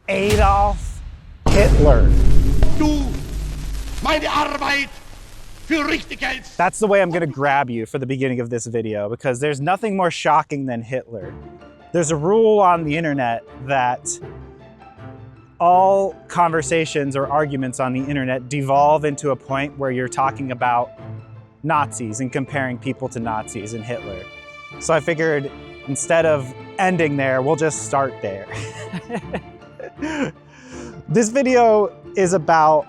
Adolf Hitler. Du meine Arbeit für richtig hältst. That's the way I'm gonna grab you for the beginning of this video, because there's nothing more shocking than Hitler. There's a rule on the internet that all conversations or arguments on the internet devolve into a point where you're talking about Nazis and comparing people to Nazis and Hitler. So I figured instead of ending there, we'll just start there. This video is about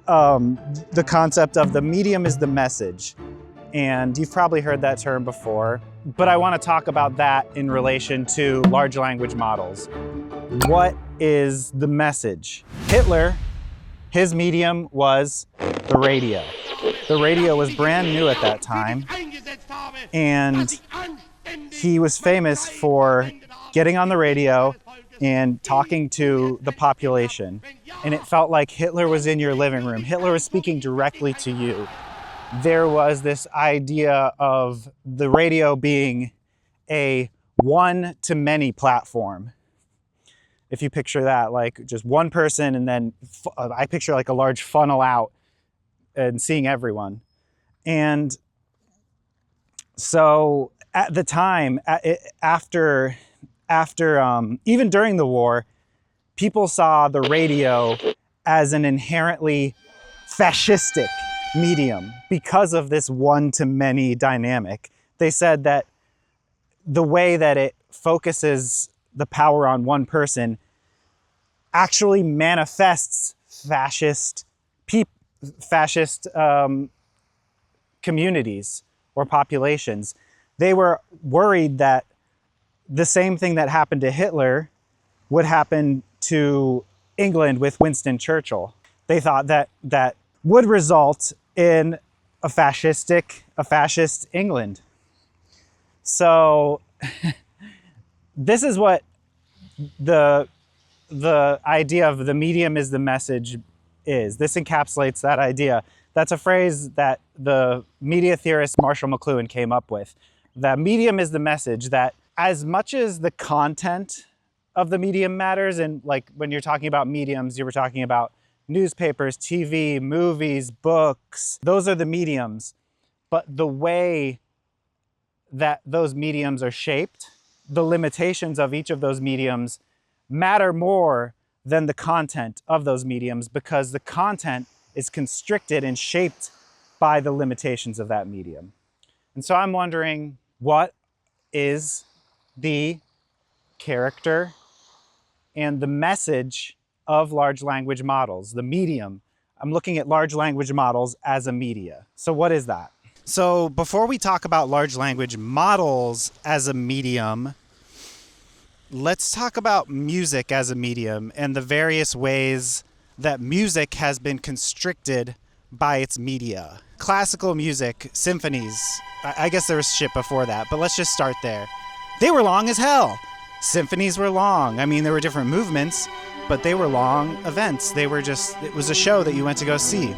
the concept of the medium is the message. And you've probably heard that term before, but I want to talk about that in relation to large language models. What is the message? Hitler, his medium was the radio. The radio was brand new at that time, and he was famous for getting on the radio and talking to the population. And it felt like Hitler was in your living room. Hitler was speaking directly to you. There was this idea of the radio being a one-to-many platform. If you picture that, like just one person, and then I picture like a large funnel out and seeing everyone. And so at the time, after even during the war, people saw the radio as an inherently fascistic medium because of this one-to-many dynamic. They said that the way that it focuses the power on one person actually manifests fascist communities or populations. They were worried that the same thing that happened to Hitler would happen to England with Winston Churchill. They thought that that would result in a fascist England. So this is what the idea of the medium is the message is. This encapsulates that idea. That's a phrase that the media theorist Marshall McLuhan came up with. The medium is the message, that as much as the content of the medium matters, and like when you're talking about mediums, you were talking about newspapers, TV, movies, books, those are the mediums. But the way that those mediums are shaped, the limitations of each of those mediums matter more than the content of those mediums, because the content is constricted and shaped by the limitations of that medium. And so I'm wondering, what is the character and the message of large language models, the medium? I'm looking at large language models as a media. So what is that? So before we talk about large language models as a medium, let's talk about music as a medium and the various ways that music has been constricted by its media. Classical music, symphonies, I guess there was shit before that, but let's just start there. They were long as hell. Symphonies were long. I mean, there were different movements, but they were long events. It was a show that you went to go see.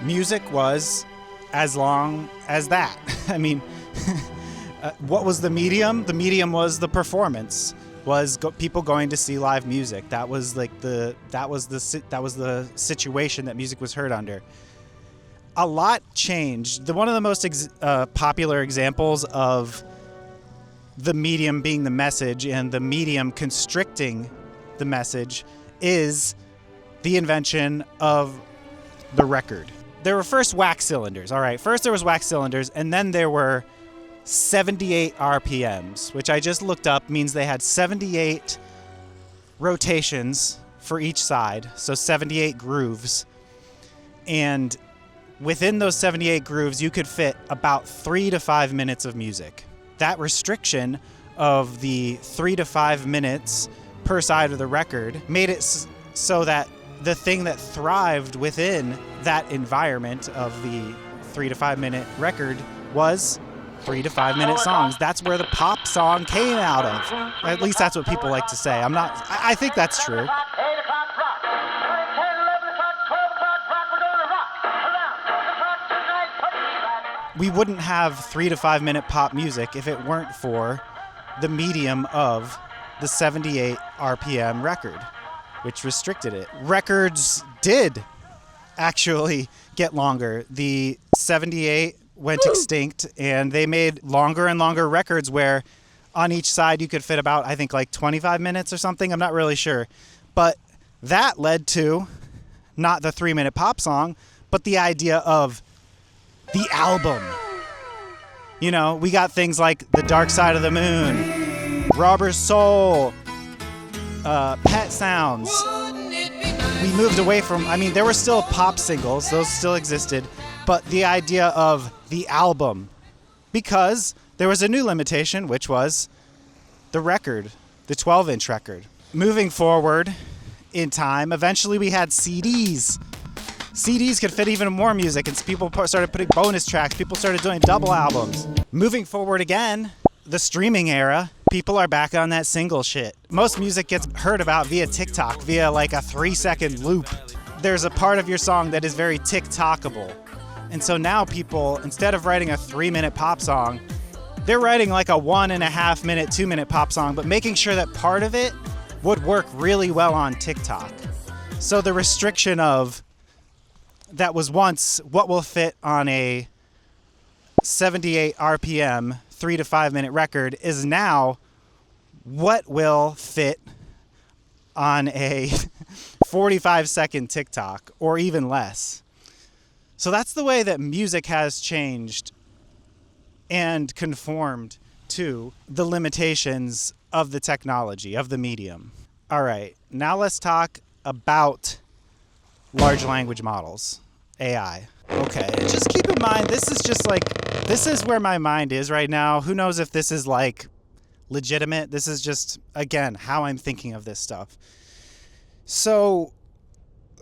Music was as long as that. I mean, what was the medium? The medium was the performance, people going to see live music. That was like the situation that music was heard under. A lot changed. One of the most popular examples of the medium being the message and the medium constricting the message is the invention of the record. There were first wax cylinders. All right, first there was wax cylinders, and then there were 78 RPMs, which I just looked up, means they had 78 rotations for each side, so 78 grooves. And within those 78 grooves, you could fit about 3 to 5 minutes of music. That restriction of the 3 to 5 minutes per side of the record made it so that the thing that thrived within that environment of the 3 to 5 minute record was 3 to 5 minute songs. That's where the pop song came out of. At least that's what people like to say. I think that's true. We wouldn't have 3 to 5 minute pop music if it weren't for the medium of the 78 RPM record, which restricted it. Records did actually get longer. The 78 went extinct, and they made longer and longer records where on each side you could fit about, I think, like 25 minutes or something. I'm not really sure. But that led to not the 3-minute pop song, but the idea of the album. You know, we got things like The Dark Side of the Moon, Rubber Soul, Pet Sounds. We moved away from, I mean, there were still pop singles, those still existed, but the idea of the album, because there was a new limitation, which was the record, the 12-inch record. Moving forward in time, eventually we had CDs. CDs could fit even more music, and people started putting bonus tracks. People started doing double albums. Moving forward again, the streaming era, people are back on that single shit. Most music gets heard about via TikTok, via like a 3-second loop. There's a part of your song that is very TikTokable. And so now people, instead of writing a 3-minute pop song, they're writing like a 1.5 minute, 2-minute pop song, but making sure that part of it would work really well on TikTok. So the restriction of that was once what will fit on a 78 RPM, 3 to 5 minute record is now what will fit on a 45-second TikTok or even less. So that's the way that music has changed and conformed to the limitations of the technology, of the medium. All right, now let's talk about large language models, AI. Okay, just keep in mind, this is where my mind is right now. Who knows if this is like legitimate? This is just, again, how I'm thinking of this stuff. So,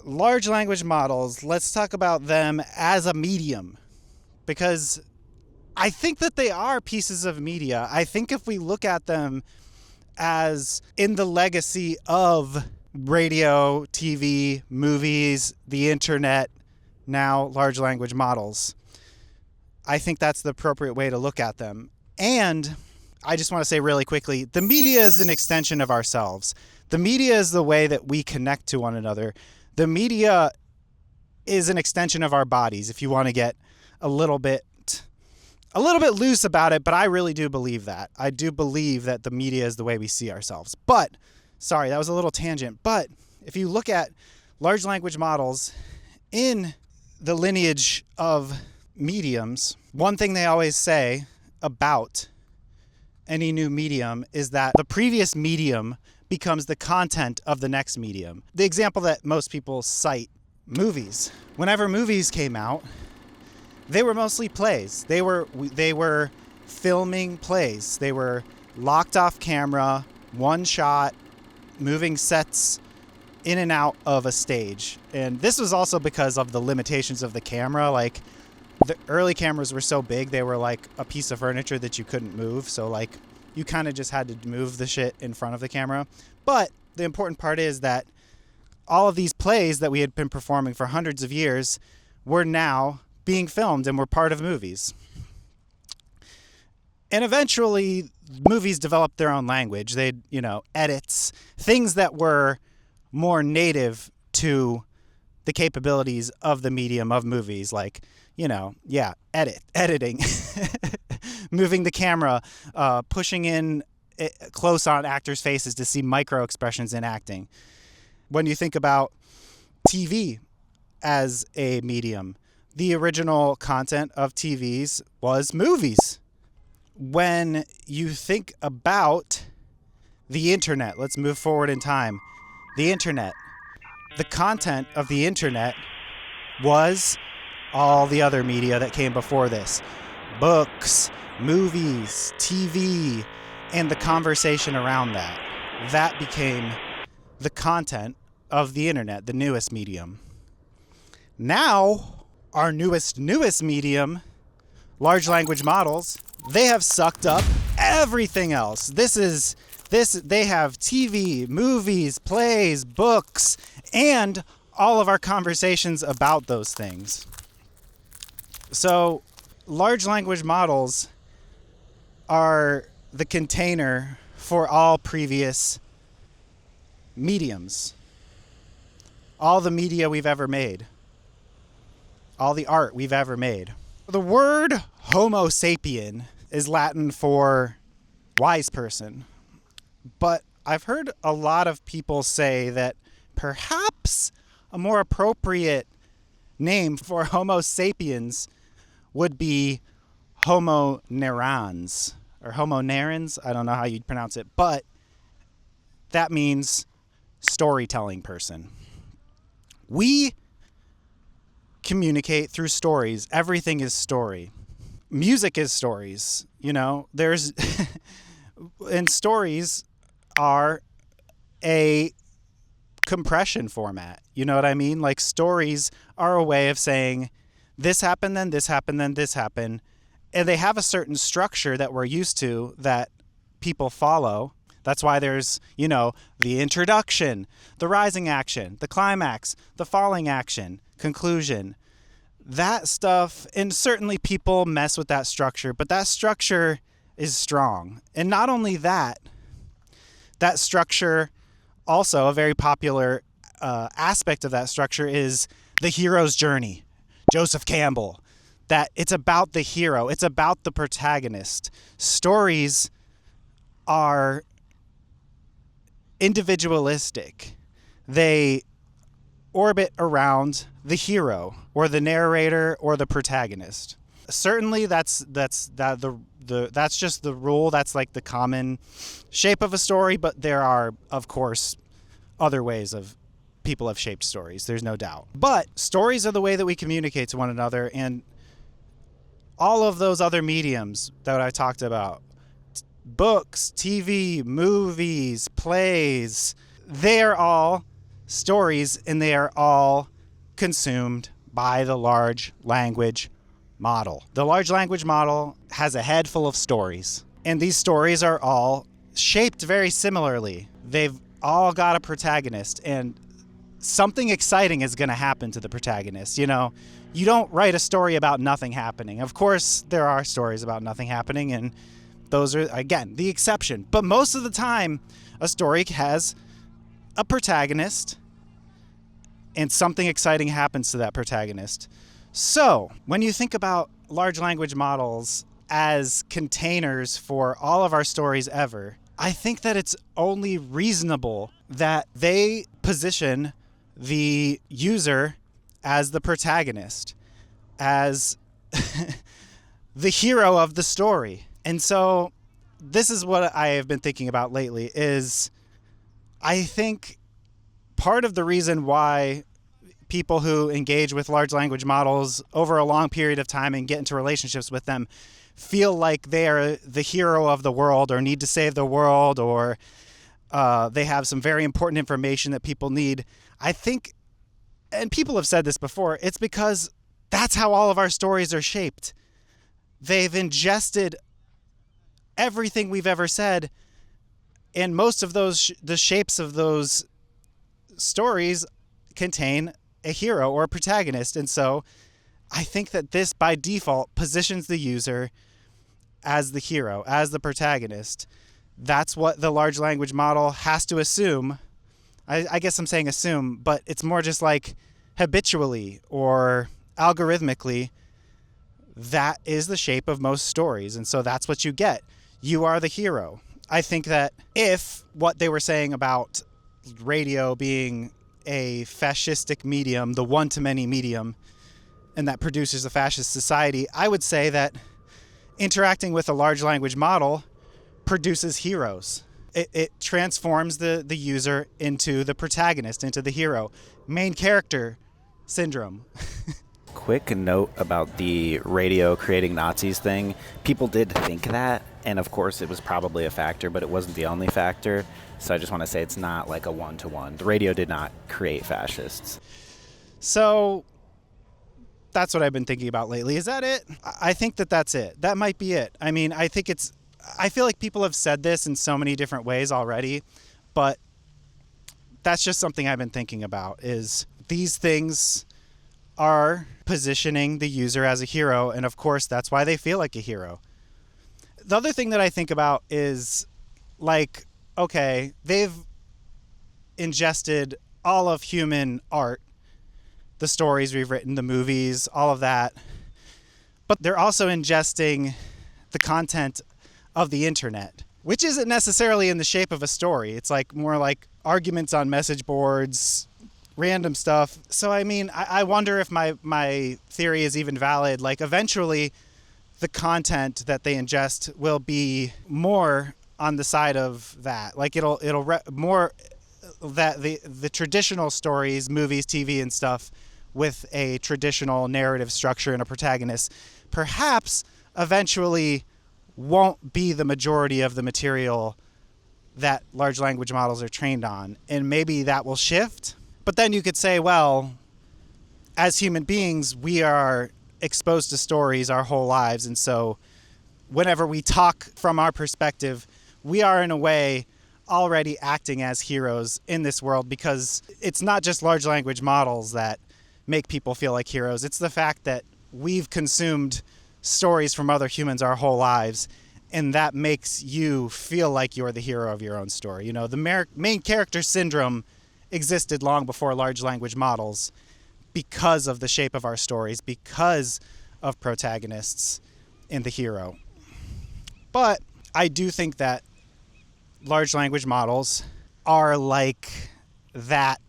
large language models, let's talk about them as a medium, because I think that they are pieces of media. I think if we look at them as in the legacy of radio, TV, movies, the internet, now large language models, I think that's the appropriate way to look at them. And I just want to say really quickly, the media is an extension of ourselves. The media is the way that we connect to one another. The media is an extension of our bodies, if you want to get a little bit loose about it, but I really do believe that. I do believe that the media is the way we see ourselves. But, sorry, that was a little tangent, but if you look at large language models in the lineage of mediums, one thing they always say about any new medium is that the previous medium becomes the content of the next medium. The example that most people cite, movies. Whenever movies came out, they were mostly plays. They were filming plays. They were locked off camera, one shot, moving sets in and out of a stage. And this was also because of the limitations of the camera. Like, the early cameras were so big, they were like a piece of furniture that you couldn't move. So like, you kind of just had to move the shit in front of the camera. But the important part is that all of these plays that we had been performing for hundreds of years were now being filmed and were part of movies. And eventually, movies developed their own language. They'd, edits, things that were more native to the capabilities of the medium of movies, like, editing, moving the camera, pushing in close on actors' faces to see micro expressions in acting. When you think about TV as a medium, the original content of TVs was movies. When you think about the internet, let's move forward in time. The internet. The content of the internet was all the other media that came before this. Books, movies, TV, and the conversation around that. That became the content of the internet, the newest medium. Now, our newest medium, large language models, they have sucked up everything else. They have TV, movies, plays, books, and all of our conversations about those things. So, large language models are the container for all previous mediums, all the media we've ever made, all the art we've ever made. The word Homo sapien is Latin for wise person, but I've heard a lot of people say that perhaps a more appropriate name for Homo sapiens would be Homo nerans, or Homo narrans. I don't know how you'd pronounce it, but that means storytelling person. We communicate through stories. Everything is story. Music is stories. You know, there's and stories are a compression format. You know what I mean? Like, stories are a way of saying this happened, then this happened, then this happened. And they have a certain structure that we're used to that people follow. That's why there's, you know, the introduction, the rising action, the climax, the falling action, conclusion. That stuff, and certainly people mess with that structure, but that structure is strong. And not only that, that structure, also a very popular aspect of that structure is the hero's journey. Joseph Campbell, that it's about the hero, it's about the protagonist. Stories are individualistic. They orbit around the hero or the narrator or the protagonist. Certainly that's just the rule. That's like the common shape of a story, but there are, of course, other ways of people have shaped stories. There's no doubt. But stories are the way that we communicate to one another, and all of those other mediums that I talked about, books, TV, movies, plays, they are all stories, and they are all consumed by the large language model. The large language model has a head full of stories, and these stories are all shaped very similarly. They've all got a protagonist, and something exciting is going to happen to the protagonist. You know, you don't write a story about nothing happening. Of course, there are stories about nothing happening, and those are, again, the exception. But most of the time, a story has a protagonist, and something exciting happens to that protagonist. So, when you think about large language models as containers for all of our stories ever, I think that it's only reasonable that they position the user as the protagonist, as the hero of the story. And so this is what I have been thinking about lately is I think part of the reason why people who engage with large language models over a long period of time and get into relationships with them feel like they are the hero of the world or need to save the world, or they have some very important information that people need. I think, and people have said this before, it's because that's how all of our stories are shaped. They've ingested everything we've ever said, and most of those, the shapes of those stories contain a hero or a protagonist. And so I think that this by default positions the user as the hero, as the protagonist. That's what the large language model has to assume. I guess I'm saying assume, but it's more just like habitually or algorithmically, that is the shape of most stories. And so that's what you get. You are the hero. I think that if what they were saying about radio being a fascistic medium, the one-to-many medium, and that produces a fascist society, I would say that interacting with a large language model produces heroes. It transforms the user into the protagonist, into the hero. Main character syndrome. Quick note about the radio creating Nazis thing. People did think that, and of course it was probably a factor, but it wasn't the only factor. So I just want to say it's not like a one-to-one. The radio did not create fascists. So that's what I've been thinking about lately. Is that it? I think that that's it. That might be it. I mean, I feel like people have said this in so many different ways already, but that's just something I've been thinking about, is these things are positioning the user as a hero, and of course that's why they feel like a hero. The other thing that I think about is like, okay, they've ingested all of human art, the stories we've written, the movies, all of that. But they're also ingesting the content of the internet, which isn't necessarily in the shape of a story. It's like more like arguments on message boards, random stuff. So, I mean, I wonder if my theory is even valid. Like, eventually, the content that they ingest will be more on the side of that. Like, more that the traditional stories, movies, TV, and stuff with a traditional narrative structure and a protagonist, perhaps eventually won't be the majority of the material that large language models are trained on. And maybe that will shift. But then you could say, well, as human beings, we are exposed to stories our whole lives. And so whenever we talk from our perspective, we are in a way already acting as heroes in this world, because it's not just large language models that make people feel like heroes. It's the fact that we've consumed stories from other humans our whole lives, and that makes you feel like you're the hero of your own story. You know, the main character syndrome existed long before large language models because of the shape of our stories, because of protagonists and the hero. But I do think that large language models are like that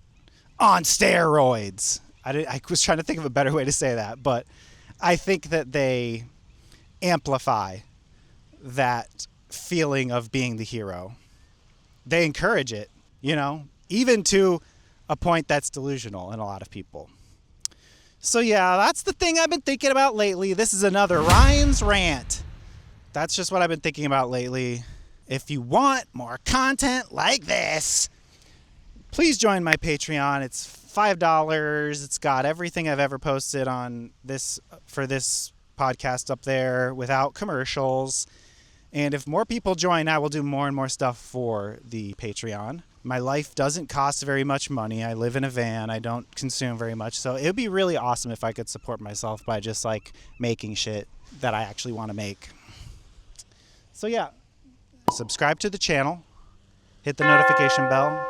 on steroids. I was trying to think of a better way to say that, but I think that they amplify that feeling of being the hero. They encourage it, you know, even to a point that's delusional in a lot of people. So yeah, that's the thing I've been thinking about lately. This is another Ryan's rant. That's just what I've been thinking about lately. If you want more content like this, please join my Patreon. It's $5. It's got everything I've ever posted on this for this podcast up there without commercials. And if more people join, I will do more and more stuff for the Patreon. My life doesn't cost very much money. I live in a van. I don't consume very much. So it would be really awesome if I could support myself by just like making shit that I actually want to make. So yeah, subscribe to the channel, hit the notification bell.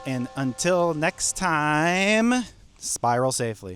And until next time, spiral safely.